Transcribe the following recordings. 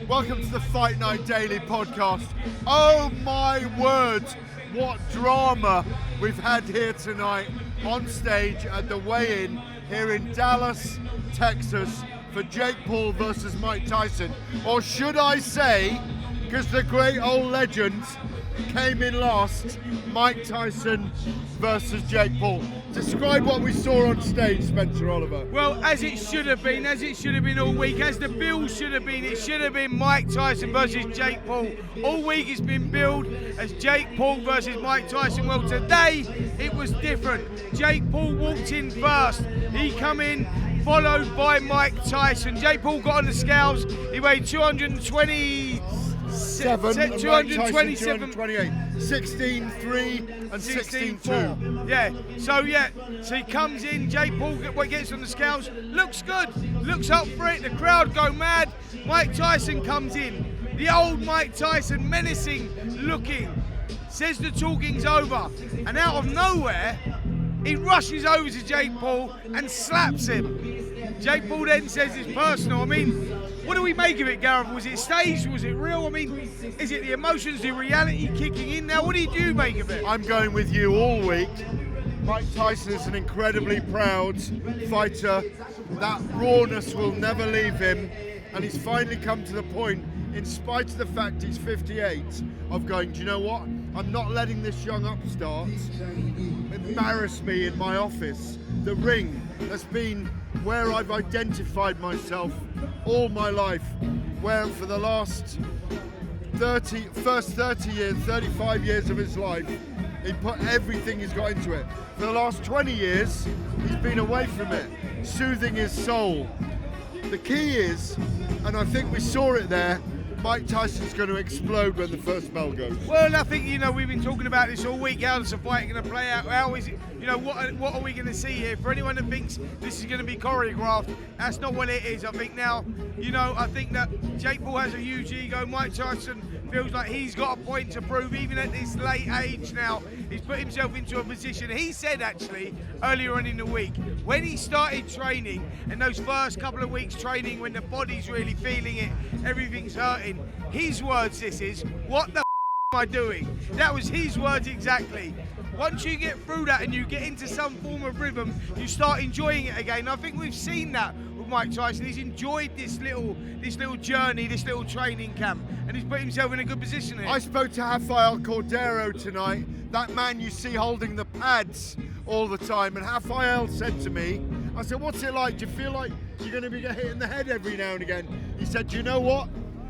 Welcome to the Fight Night Daily podcast. Oh my word, what drama we've had here tonight on stage at the weigh-in here in Dallas, Texas for Jake Paul versus Mike Tyson. Or should I say, because the great old legend came in last, Mike Tyson versus Jake Paul. Describe what we saw on stage, Spencer Oliver. Well, as it should have been all week, as the bill should have been, it should have been Mike Tyson versus Jake Paul. All week it's been billed as Jake Paul versus Mike Tyson. Well, today it was different. Jake Paul walked in first. He come in, followed by Mike Tyson. Jake Paul got on the scales. He weighed 228, 16.3 and 16.2. Yeah, so he comes in, Jake Paul gets on the scales, looks good, looks up for it, the crowd go mad. Mike Tyson comes in, the old Mike Tyson, menacing looking, says the talking's over, and out of nowhere, he rushes over to Jake Paul and slaps him. Jake Paul then says it's personal. I mean, what do we make of it, Gareth? Was it staged? Was it real? I mean, is it the emotions, the reality kicking in now? What did you make of it? I'm going with you all week. Mike Tyson is an incredibly proud fighter. That rawness will never leave him. And he's finally come to the point, in spite of the fact he's 58, of going, do you know what? I'm not letting this young upstart embarrass me in my office. The ring has been where I've identified myself all my life, where for the last 35 years of his life, he put everything he's got into it. For the last 20 years, he's been away from it, soothing his soul. The key is, and I think we saw it there, Mike Tyson's going to explode when the first bell goes. Well, I think, we've been talking about this all week. How's the fight going to play out? How is it? What are we going to see here? For anyone that thinks this is going to be choreographed, that's not what it is. I think now, I think that Jake Paul has a huge ego. Mike Tyson feels like he's got a point to prove, even at this late age now. He's put himself into a position. He said, actually, earlier on in the week, when he started training, and those first couple of weeks training, when the body's really feeling it, everything's hurting, his words, this is, what the am I doing? That was his words exactly. Once you get through that and you get into some form of rhythm, you start enjoying it again. I think we've seen that with Mike Tyson. He's enjoyed this little journey, this little training camp, and he's put himself in a good position here. I spoke to Rafael Cordero tonight, that man you see holding the pads all the time, and Rafael said to me, I said, what's it like? Do you feel like you're going to be hit in the head every now and again? He said, do you know what?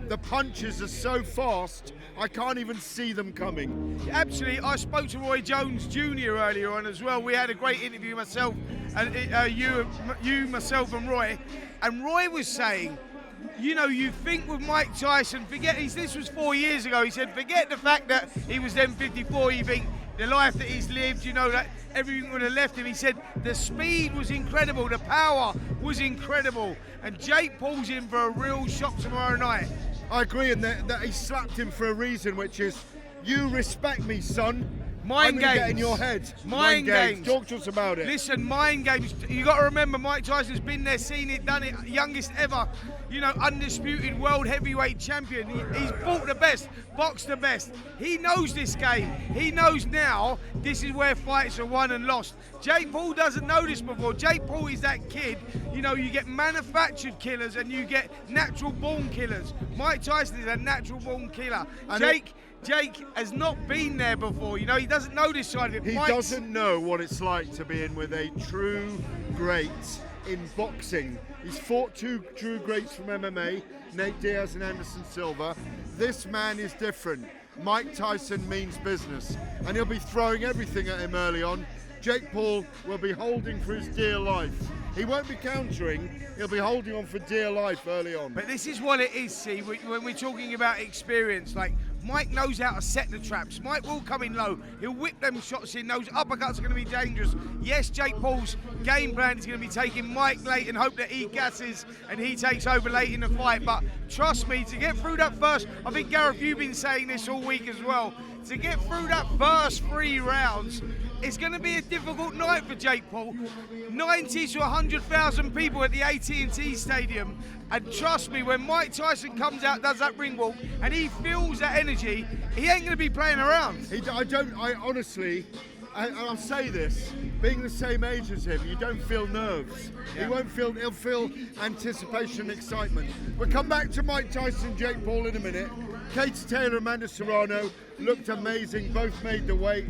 The punches are so fast, I can't even see them coming. Absolutely. I spoke to Roy Jones Jr. earlier on as well. We had a great interview, myself and myself and Roy. And Roy was saying, you think with Mike Tyson, this was 4 years ago, he said, forget the fact that he was then 54, you think the life that he's lived, that everything would have left him. He said the speed was incredible, the power was incredible, and Jake Paul's in for a real shock tomorrow night. I agree, and that he slapped him for a reason, which is, you respect me, son. Mind games. Get in your head. Mind games. Talk to us about it. Listen, mind games. You got to remember, Mike Tyson's been there, seen it, done it. Youngest ever, undisputed world heavyweight champion. He's fought the best, boxed the best. He knows this game. He knows now this is where fights are won and lost. Jake Paul doesn't know this before. Jake Paul is that kid. You get manufactured killers and you get natural born killers. Mike Tyson is a natural born killer. And Jake has not been there before. He doesn't know this side of it. He doesn't know what it's like to be in with a true great in boxing. He's fought two true greats from MMA, Nate Diaz and Anderson Silva. This man is different. Mike Tyson means business, and he'll be throwing everything at him early on. Jake Paul will be holding for his dear life. He won't be countering, he'll be holding on for dear life early on. But this is what it is, see, when we're talking about experience, like Mike knows how to set the traps. Mike will come in low, he'll whip them shots in, those uppercuts are going to be dangerous. Yes, Jake Paul's game plan is going to be taking Mike late and hope that he gasses and he takes over late in the fight, but trust me, to get through that first, I think Gareth, you've been saying this all week as well, to get through that first 3 rounds, it's going to be a difficult night for Jake Paul. 90 to 100,000 people at the AT&T Stadium, and trust me, when Mike Tyson comes out, does that ring walk, and he feels that energy, he ain't going to be playing around. I honestly, I'll say this, being the same age as him, you don't feel nerves. Yeah. He'll feel anticipation and excitement. We'll come back to Mike Tyson, Jake Paul in a minute. Katie Taylor, Amanda Serrano looked amazing, both made the weight.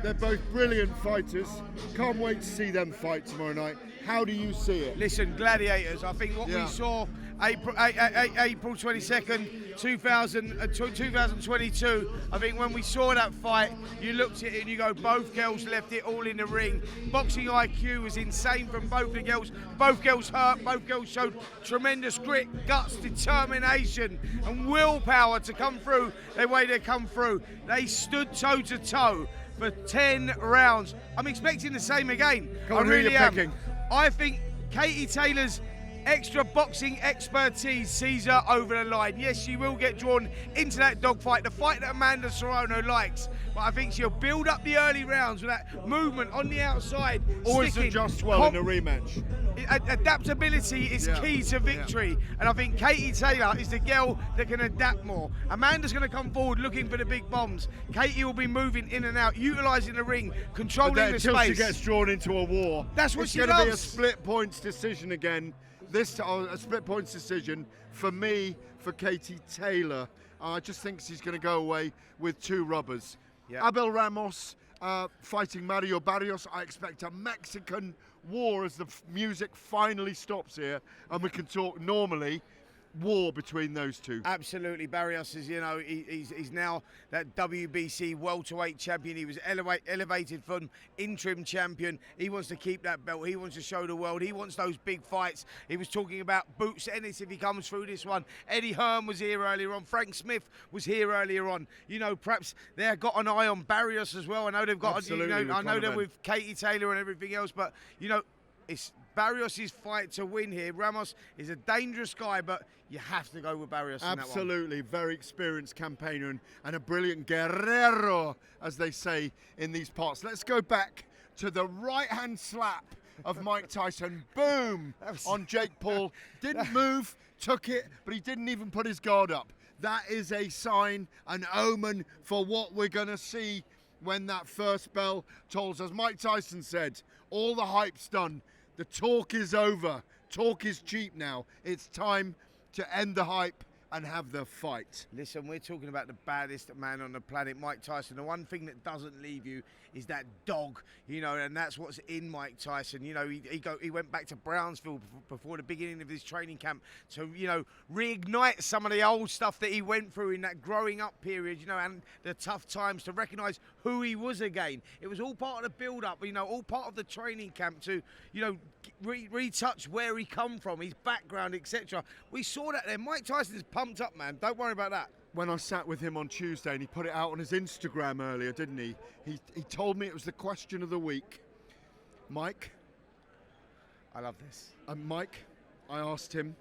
They're both brilliant fighters. Can't wait to see them fight tomorrow night. How do you see it? Listen, gladiators, I think what we saw April 22nd, 2022, I think when we saw that fight, you looked at it and you go, both girls left it all in the ring. Boxing IQ was insane from both the girls. Both girls hurt, both girls showed tremendous grit, guts, determination and willpower to come through the way they come through. They stood toe to toe for 10 rounds. I'm expecting the same again. I really am. I think Katie Taylor's extra boxing expertise sees her over the line. Yes, she will get drawn into that dogfight, the fight that Amanda Serrano likes. But I think she'll build up the early rounds with that movement on the outside. Always adjust well in a rematch. Adaptability is key to victory, and I think Katie Taylor is the girl that can adapt more. Amanda's going to come forward looking for the big bombs. Katie will be moving in and out, utilising the ring, controlling the space. Until she gets drawn into a war. That's what she loves. It's going to be a split points decision again. This a split points decision for me, for Katie Taylor. I just think she's going to go away with 2 rubbers. Yeah. Abel Ramos fighting Mario Barrios. I expect a Mexican war as the music finally stops here and we can talk normally. War between those two. Absolutely. Barrios is, he's now that WBC welterweight champion. He was elevated from interim champion. He wants to keep that belt. He wants to show the world. He wants those big fights. He was talking about Boots Ennis if he comes through this one. Eddie Hearn was here earlier on. Frank Smith was here earlier on. Perhaps they've got an eye on Barrios as well. I know they've got. Absolutely, I know they're with Katie Taylor and everything else, but it's Barrios' fight to win here. Ramos is a dangerous guy, but you have to go with Barrios. Absolutely, in that one. Very experienced campaigner and a brilliant guerrero, as they say in these parts. Let's go back to the right-hand slap of Mike Tyson. Boom! On Jake Paul. Didn't move, took it, but he didn't even put his guard up. That is a sign, an omen for what we're going to see when that first bell tolls. As Mike Tyson said, all the hype's done. The talk is over. Talk is cheap now. It's time to end the hype and have the fight. Listen, we're talking about the baddest man on the planet, Mike Tyson. The one thing that doesn't leave you is that dog, and that's what's in Mike Tyson. He went back to Brownsville before the beginning of his training camp to, reignite some of the old stuff that he went through in that growing up period, and the tough times, to recognise who he was again. It was all part of the build-up, all part of the training camp to, retouch where he come from, his background, etc. We saw that there. Mike Tyson's pumped up, man. Don't worry about that. When I sat with him on Tuesday and he put it out on his Instagram earlier, didn't he? He told me it was the question of the week. Mike? I love this. Mike, I asked him,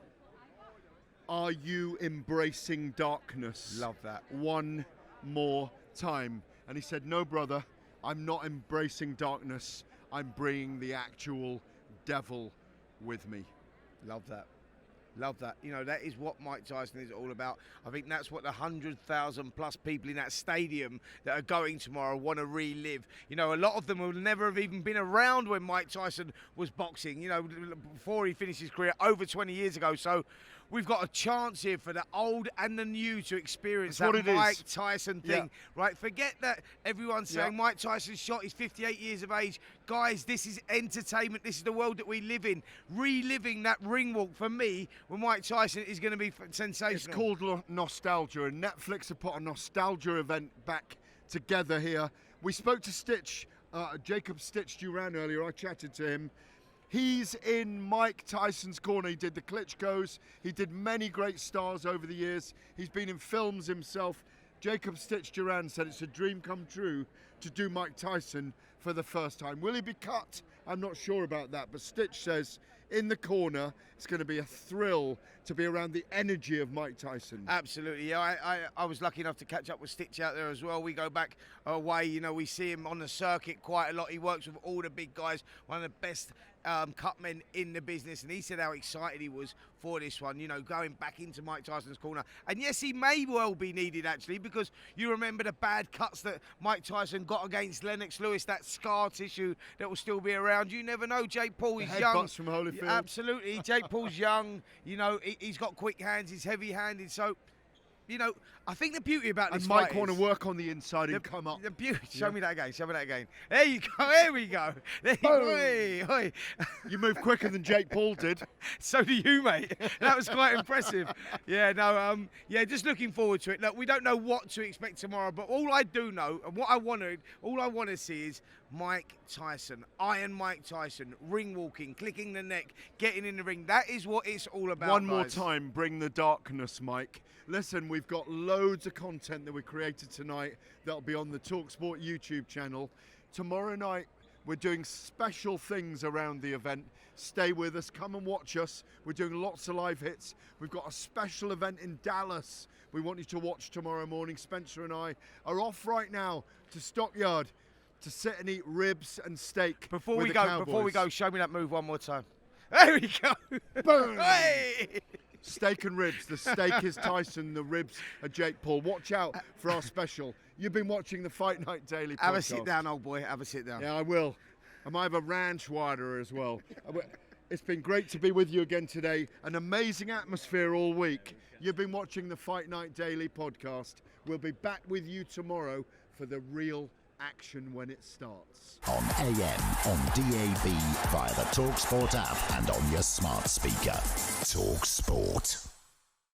are you embracing darkness? Love that. One more time. And he said, no, brother, I'm not embracing darkness. I'm bringing the actual devil with me. Love that. Love that. That is what Mike Tyson is all about. I think that's what the 100,000 plus people in that stadium that are going tomorrow want to relive. A lot of them will never have even been around when Mike Tyson was boxing, before he finished his career over 20 years ago. So we've got a chance here for the old and the new to experience that Mike Tyson thing, right? Forget that everyone's saying Mike Tyson's shot, he's 58 years of age. Guys, this is entertainment. This is the world that we live in. Reliving that ring walk for me with Mike Tyson is going to be sensational. It's called nostalgia, and Netflix have put a nostalgia event back together here. We spoke to Stitch, Jacob Stitch Duran earlier. I chatted to him. He's in Mike Tyson's corner. He did the Klitschko's. He did many great stars over the years. He's been in films himself. Jacob Stitch Duran said it's a dream come true to do Mike Tyson for the first time. Will he be cut? I'm not sure about that, but Stitch says in the corner. It's going to be a thrill to be around the energy of Mike Tyson. Absolutely, yeah. I was lucky enough to catch up with Stitch out there as well. We go back away, you know, we see him on the circuit quite a lot. He works with all the big guys, one of the best cut men in the business, and he said how excited he was for this one, you know, going back into Mike Tyson's corner. And yes, he may well be needed, actually, because you remember the bad cuts that Mike Tyson got against Lennox Lewis, that scar tissue that will still be around. You never know. Jake Paul is young. Headbutts from Holyfield. Absolutely. Jake Paul's young, you know, he's got quick hands, he's heavy-handed, so, you know, I think the beauty about this fight fight want to is work on the inside and come up. the beauty. Show me that again. Show me that again. There you go. There we go. There you go. Oi, oi. You move quicker than Jake Paul did. So do you, mate. That was quite impressive. Yeah, no, yeah, just looking forward to it. Look, we don't know what to expect tomorrow, but all I do know and all I want to see is Mike Tyson, Iron Mike Tyson, ring walking, clicking the neck, getting in the ring. That is what it's all about. One more time, bring the darkness, Mike. Listen, we've got loads of content that we created tonight that'll be on the talkSPORT YouTube channel. Tomorrow night, we're doing special things around the event. Stay with us, come and watch us. We're doing lots of live hits. We've got a special event in Dallas we want you to watch tomorrow morning. Spencer and I are off right now to Stockyard to sit and eat ribs and steak. Before with we the go, Cowboys. show me that move one more time. There we go. Boom. Hey! Steak and ribs. The steak is Tyson, the ribs are Jake Paul. Watch out for our special. You've been watching the Fight Night Daily podcast. Have a sit down, old boy. Have a sit down. Yeah, I will. I might have a ranch water as well. It's been great to be with you again today. An amazing atmosphere all week. You've been watching the Fight Night Daily podcast. We'll be back with you tomorrow for the real action when it starts. On AM, on DAB, via the talkSPORT app and on your smart speaker. talkSPORT.